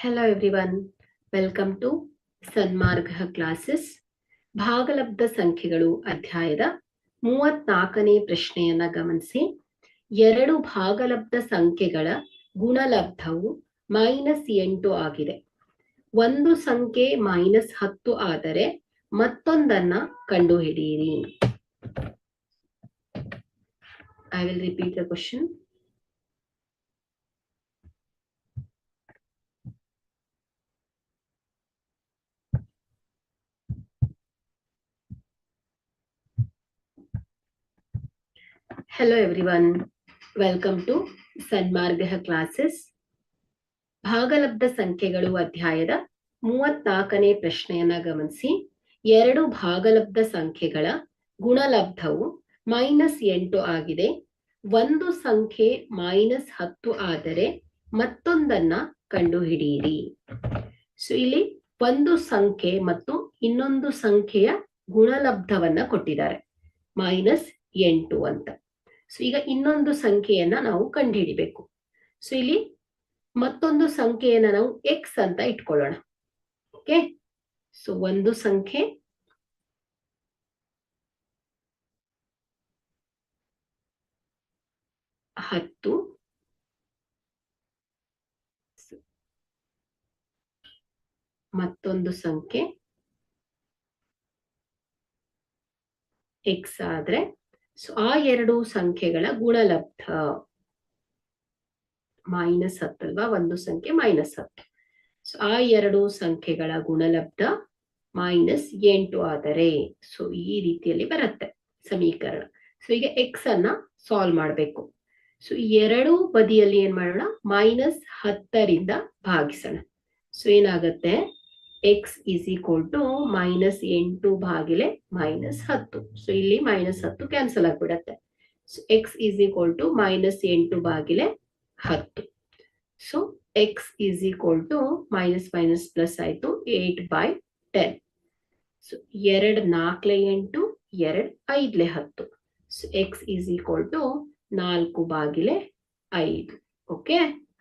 Hello everyone, welcome to Sanmarga classes. ಭಾಗಲಬ್ಧ ಸಂಖ್ಯೆಗಳು ಅಧ್ಯಾಯದ 34ನೇ ಪ್ರಶ್ನೆಯನ್ನ ಗಮನಿಸಿ. ಎರಡು ಭಾಗಲಬ್ಧ ಸಂಖ್ಯೆಗಳ ಗುಣಲಬ್ಧವು -8 ಆಗಿದೆ. ಒಂದು ಸಂಖ್ಯೆ -10 ಆದರೆ ಮತ್ತೊಂದನ್ನ ಕಂಡುಹಿಡಿಯಿರಿ. I will repeat the question. Hello everyone, welcome to Sanmarga classes. ಭಾಗಲಬ್ಧ ಸಂಖ್ಯೆಗಳು ಅಧ್ಯಾಯದ 34ನೇ ಪ್ರಶ್ನೆಯನ್ನ ಗಮನಿಸಿ. ಎರಡು ಭಾಗಲಬ್ಧ ಸಂಖ್ಯೆಗಳ ಗುಣಲಬ್ಧವು -8 ಆಗಿದೆ. ಒಂದು ಸಂಖ್ಯೆ -10 ಆದರೆ ಮತ್ತೊಂದನ್ನ ಕಂಡುಹಿಡಿಯಿರಿ. ಸೊ ಇಲ್ಲಿ ಒಂದು ಸಂಖ್ಯೆ ಮತ್ತು ಇನ್ನೊಂದು ಸಂಖ್ಯೆಯ ಗುಣಲಬ್ಧವನ್ನ ಕೊಟ್ಟಿದ್ದಾರೆ, -8 ಅಂತ. ಸೊ ಈಗ ಇನ್ನೊಂದು ಸಂಖ್ಯೆಯನ್ನ ನಾವು ಕಂಡುಹಿಡಿಬೇಕು. ಸೊ ಇಲ್ಲಿ ಮತ್ತೊಂದು ಸಂಖ್ಯೆಯನ್ನ ನಾವು x ಅಂತ ಇಟ್ಕೊಳ್ಳೋಣ. ಓಕೆ, ಸೊ ಒಂದು ಸಂಖ್ಯೆ ಹತ್ತು, ಮತ್ತೊಂದು ಸಂಖ್ಯೆ x ಆದ್ರೆ, ಸೊ ಆ ಎರಡು ಸಂಖ್ಯೆಗಳ ಗುಣಲಬ್ಧ -10 ಅಲ್ವಾ, ಒಂದು ಸಂಖ್ಯೆ -10. ಸೊ ಆ ಎರಡು ಸಂಖ್ಯೆಗಳ ಗುಣಲಬ್ಧ -8 ಆದರೆ, ಸೊ ಈ ರೀತಿಯಲ್ಲಿ ಬರುತ್ತೆ ಸಮೀಕರಣ. ಸೊ ಈಗ x ಅನ್ನ ಸಾಲ್ವ್ ಮಾಡಬೇಕು. ಸೊ ಎರಡೂ ಬದಿಯಲ್ಲಿ ಏನ್ ಮಾಡೋಣ, -10ರಿಂದ ಭಾಗಿಸೋಣ. ಸೊ ಏನಾಗುತ್ತೆ, x is equal to -8 ಭಾಗಿಲೆ -10. ಸೊ ಇಲ್ಲಿ -10 ಕ್ಯಾನ್ಸಲ್ ಆಗ್ಬಿಡತ್ತೆ. So x is equal to -8 ಭಾಗಿಲೆ 10. So x is equal to minus plus ಆಯ್ತು 8/10. So 2 4 8, 2 5 10. So x is equal to 4/5. Okay,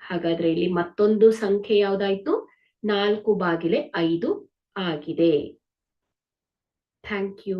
ಹಾಗಾದ್ರೆ ಇಲ್ಲಿ ಮತ್ತೊಂದು ಸಂಖ್ಯೆ ಯಾವ್ದಾಯ್ತು, 4/5 ಆಗಿದೆ. Thank you.